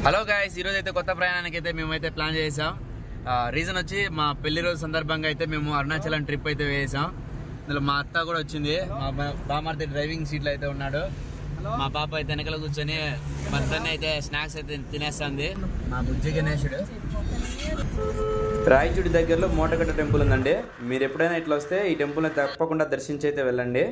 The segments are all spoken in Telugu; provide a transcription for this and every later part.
హలో గైస్, ఈరోజు అయితే కొత్త ప్రయాణానికి అయితే మేమైతే ప్లాన్ చేసాం. రీజన్ వచ్చి మా పెళ్లి రోజు సందర్భంగా అయితే మేము అరుణాచలం ట్రిప్ అయితే వేసాం. ఇందులో మా అత్త కూడా వచ్చింది, మా బామర్ది డ్రైవింగ్ సీట్లో అయితే ఉన్నాడు. మా పాప అయితే వెనకల కూర్చొని మధ్యాహ్నం అయితే స్నాక్స్ అయితే తినేస్తుంది. మా బుజ్జి గణేశుడు. రాయచూడి దగ్గరలో మోటగడ్డ టెంపుల్ ఉందండి. మీరు ఎప్పుడైనా ఇట్లా వస్తే ఈ టెంపుల్ని తప్పకుండా దర్శించి అయితే వెళ్ళండి.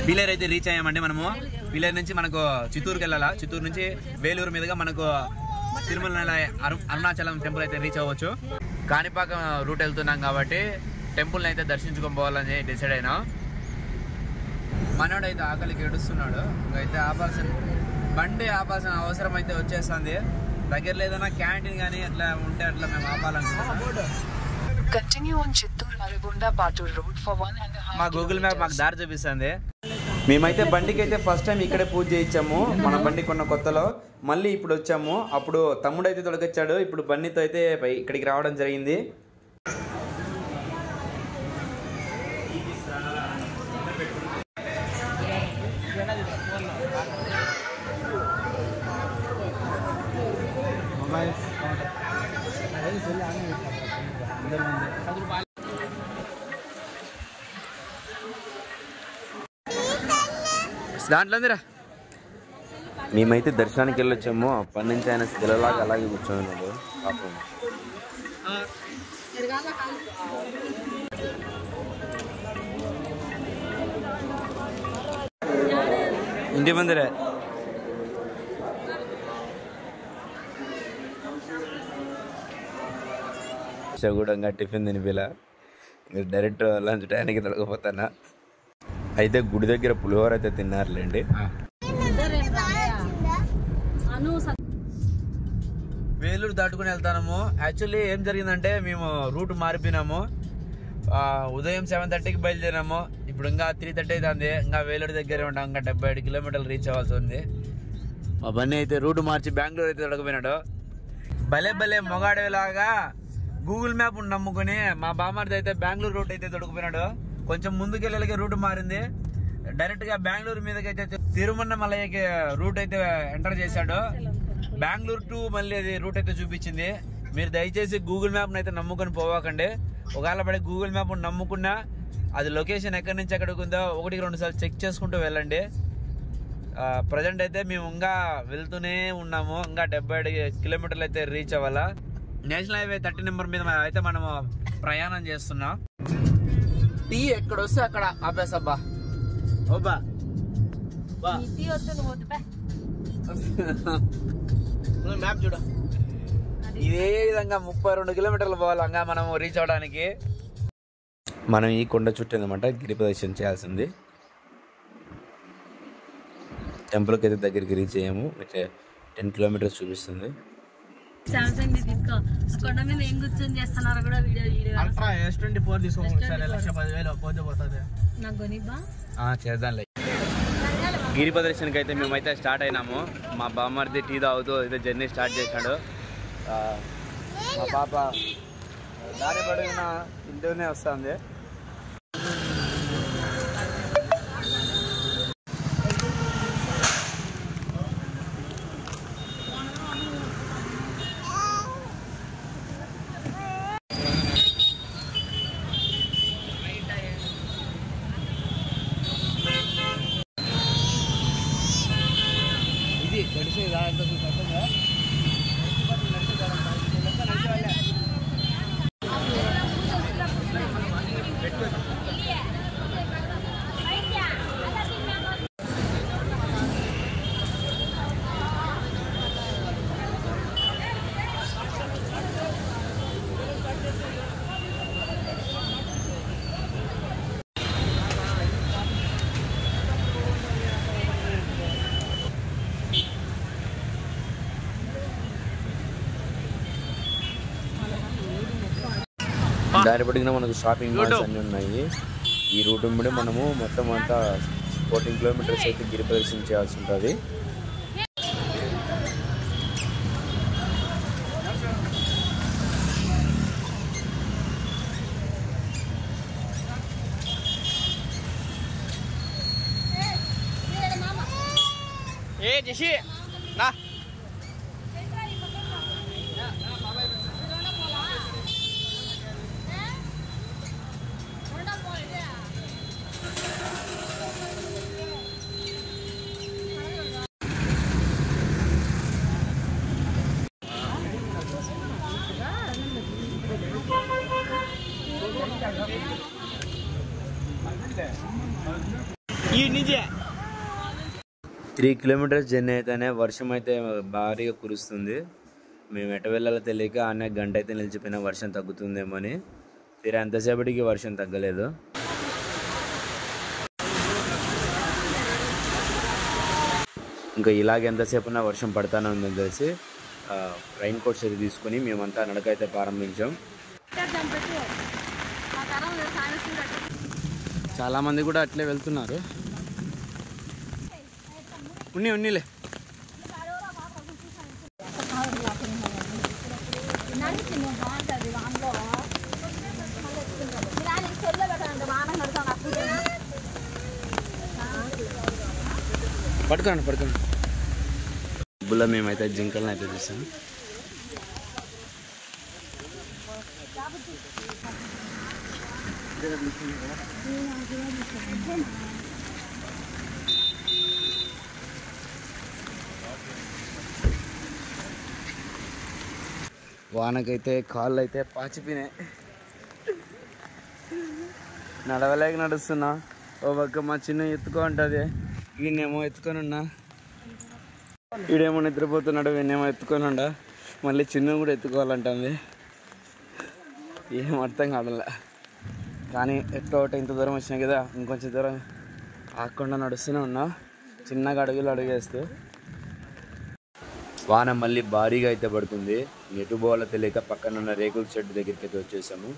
పీలేరు అయితే రీచ్ అయ్యామండి. మనము పీలేరు నుంచి మనకు చిత్తూరుకి వెళ్ళాలా. చిత్తూరు నుంచి వేలూరు మీదుగా మనకు తిరుమల అరుణాచలం టెంపుల్ అయితే రీచ్ అవ్వచ్చు. కాణిపాకం రూట్ వెళ్తున్నాం కాబట్టి టెంపుల్ని అయితే దర్శించుకొని పోవాలని డిసైడ్ అయినా. మనోడు అయితే ఆకలికి ఏడుస్తున్నాడు. అయితే ఆపాల్సిన బండి ఆపాల్సిన అవసరం అయితే వచ్చేస్తుంది. దగ్గరలో ఏదైనా క్యాంటీన్ కానీ అట్లా ఉంటే అట్లా మేము ఆపాలనుకుంటున్నాం. మా గూగుల్ మ్యాప్ మాకు దారి చూపిస్తుంది. మేమైతే బండికి అయితే ఫస్ట్ టైం ఇక్కడే పూజ చేయించాము. మన బండి కొన్న కొత్తలో మళ్ళీ ఇప్పుడు వచ్చాము. అప్పుడు తమ్ముడు అయితే తొలగొచ్చాడు. ఇప్పుడు బండితో అయితే ఇక్కడికి రావడం జరిగింది. దాంట్లో మేమైతే దర్శనానికి వెళ్ళొచ్చాము. అప్పటి నుంచి ఆయన స్థిరలాగా అలాగే కూర్చోన్నాడు పాపం. ఇంటి ముందరే కూడా టిఫిన్ తినిపిలా, డైరెక్ట్ లంచ్ టైంకి తొలగిపోతానా. అయితే గుడి దగ్గర పులిహోర అయితే తిన్నారులేండి. వేలూరు దాటుకుని వెళ్తాము. యాక్చువల్లీ ఏం జరిగిందంటే మేము రూట్ మారిపోయినాము. ఉదయం 7:30కి బయలుదేరాము. ఇప్పుడు ఇంకా 3:30 అవుతుంది. ఇంకా వేలూరు దగ్గరే ఉంటాం. ఇంకా 75 కిలోమీటర్లు రీచ్ అవ్వాల్సి ఉంది. మా బండి అయితే రూట్ మార్చి బెంగళూరు అయితే తొడకపోయినాడు. భలే భలే మొగాడేలాగా గూగుల్ మ్యాప్ నమ్ముకుని మా బామర్ది అయితే బెంగళూరు రూట్ అయితే తొడకపోయినాడు. కొంచెం ముందుకెళ్ళే రూట్ మారింది. డైరెక్ట్ గా బెంగళూరు మీదకైతే తిరుమన్నమలయ్యకి రూట్ అయితే ఎంటర్ చేశాడు. బెంగళూరు టు మళ్ళీ అది రూట్ అయితే చూపించింది. మీరు దయచేసి గూగుల్ మ్యాప్ అయితే నమ్ముకొని పోవాకండి. ఒకవేళ పడి గూగుల్ మ్యాప్ నమ్ముకున్నా అది లొకేషన్ ఎక్కడి నుంచి ఎక్కడికి ఉందో 1-2 సార్లు చెక్ చేసుకుంటూ వెళ్ళండి. ప్రజెంట్ అయితే మేము ఇంకా వెళ్తూనే ఉన్నాము. ఇంకా 75 కిలోమీటర్లు అయితే రీచ్ అవ్వాలా. నేషనల్ హైవే 30 నెంబర్ మీద అయితే మనము ప్రయాణం చేస్తున్నాం. టీ ఎక్కడ వస్తే అక్కడ ఆపేసబ్బా. మ్యాప్ చూడ. ఇదే విధంగా 32 కిలోమీటర్లు పోవాలి ఇంకా మనం రీచ్ అవడానికి. మనం ఈ కొండ చుట్టూ అనమాట గిరి ప్రదక్షిణ చేయాల్సింది. టెంపుల్కి అయితే దగ్గరికి రీచ్ అయ్యాము. 10 కిలోమీటర్స్ చూపిస్తుంది. చేద్దాంలే. గిరి ప్రదర్శనకి అయితే మేమైతే స్టార్ట్ అయినాము. మా బామ్మర్ది టీ తాగుతూ అయితే జర్నీ స్టార్ట్ చేశాడు. మా పాప దారి పడిన ఇంట్లోనే వస్తుంది. దారి పడిన మనకు షాపింగ్ మాల్స్ అన్నీ ఉన్నాయి. ఈ రూట్ మీద మనము మొత్తం అంతా 14 కిలోమీటర్స్ అయితే గిరి ప్రదర్శన చేయాల్సి ఉంటుంది. ఏ జషి త్రీ కిలోమీటర్స్ జర్నీ అయితేనే వర్షం అయితే భారీగా కురుస్తుంది. మేము ఎటు వెళ్ళాలో తెలియక అనే గంట అయితే నిలిచిపోయిన వర్షం తగ్గుతుందేమో అని. తీరా ఎంతసేపటికి వర్షం తగ్గలేదు. ఇంకా ఇలాగ ఎంతసేపు ఉన్నా వర్షం పడతానే ఉందని తెలిసి రైన్ కోట్స్ అయితే తీసుకొని మేమంతా నడక అయితే ప్రారంభించాం. చాలామంది కూడా అట్లే వెళ్తున్నారు. ఉన్నీలే పడుకోండి. డబ్బులో మేమైతే జింకలను అయితే చూసాం. వానకైతే కాళ్ళు అయితే పాచిపోయినాయి. నడవలేక నడుస్తున్నా. ఓ పక్క మా చిన్న ఎత్తుకో ఉంటుంది, ఈయనేమో ఎత్తుకొని ఉన్నా. ఈడేమో నిద్రపోతున్నాడు, ఈయనేమో ఎత్తుకొని ఉండ. మళ్ళీ చిన్న కూడా ఎత్తుకోవాలంటుంది. ఏం అర్థం కావట్లే. కానీ ఎట్లా ఒకటి ఇంత దూరం వచ్చినా కదా, ఇంకొంచెం దూరం ఆకుండా నడుస్తూనే ఉన్నా, చిన్నగా అడుగేస్తూ. వాన మళ్ళీ భారీగా అయితే పడుతుంది. ఎటు పోవాలో తెలియక పక్కన ఉన్న రేకుల షెడ్ దగ్గరికి అయితే వచ్చేసాము.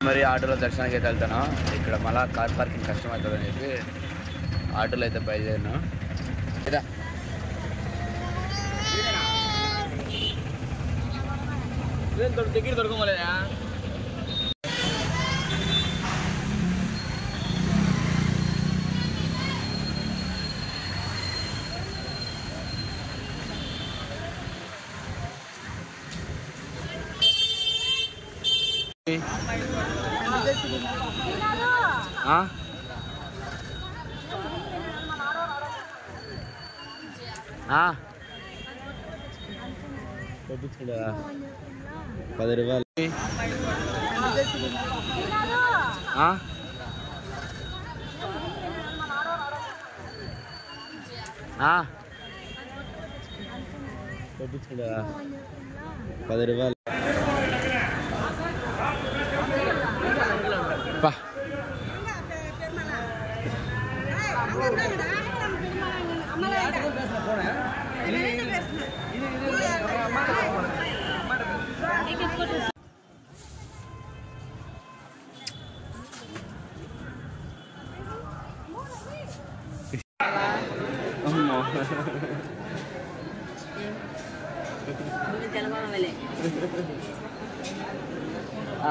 మరి ఆటోలో దర్శనానికి అయితే వెళ్తాను. ఇక్కడ మళ్ళీ కార్ పార్కింగ్ కష్టం అవుతుందని చెప్పి ఆటోలో అయితే బయలుదేరినా. టికెట్ దొరకలేదా? ₹10. ₹10.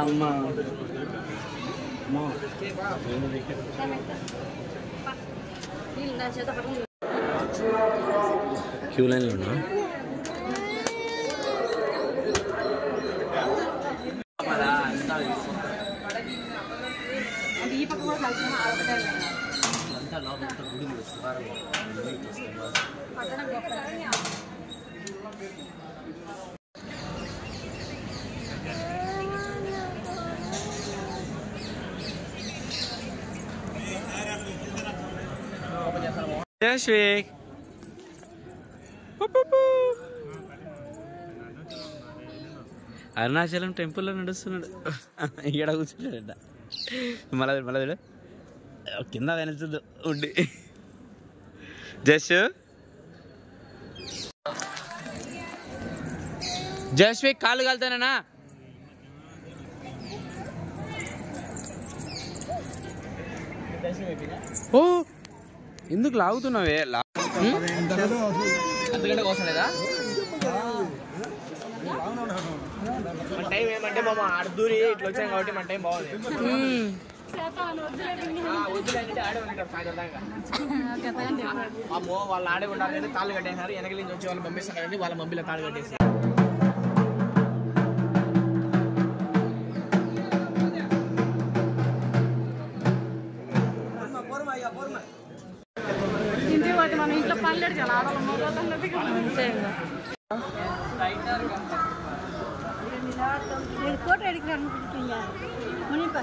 అమ్మా క్యూ లైన్లో ఉన్నా. Jashvik. అరుణాచలం టెంపుల్లో నడుస్తున్నాడు. ఇక్కడ కూర్చుంటాడ. మళ్ళీ కింద వెనచుద్దు ఉండి. జస్విక్ కాళ్ళు కాలుతానా? ఓ ఎందుకు లాగుతున్నావే? అంతకంటే కోసం లేదా? మన టైం ఏమంటే మామ అర్ధూరి ఇట్లా వచ్చాం కాబట్టి మన టైం బాగుంది. వద్దులేంటే ఆడే ఉంటారు సాయంత్రం అమ్మో వాళ్ళు ఆడే ఉండాలంటే తాళ్ళు కట్టేసారు వెనకలి నుంచి వచ్చి వాళ్ళు పంపిస్తున్నారండి వాళ్ళ మమ్మీలో తాళ్ళు కట్టేసి ఇంటి పోతే మనం ఇంట్లో పనులు చాలా ఆడాలి ఫోటో ఎడుకున్నాను మునిప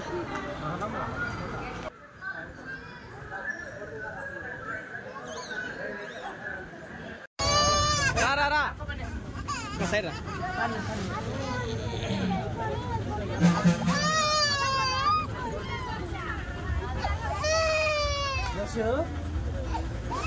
రా సైడ్ రా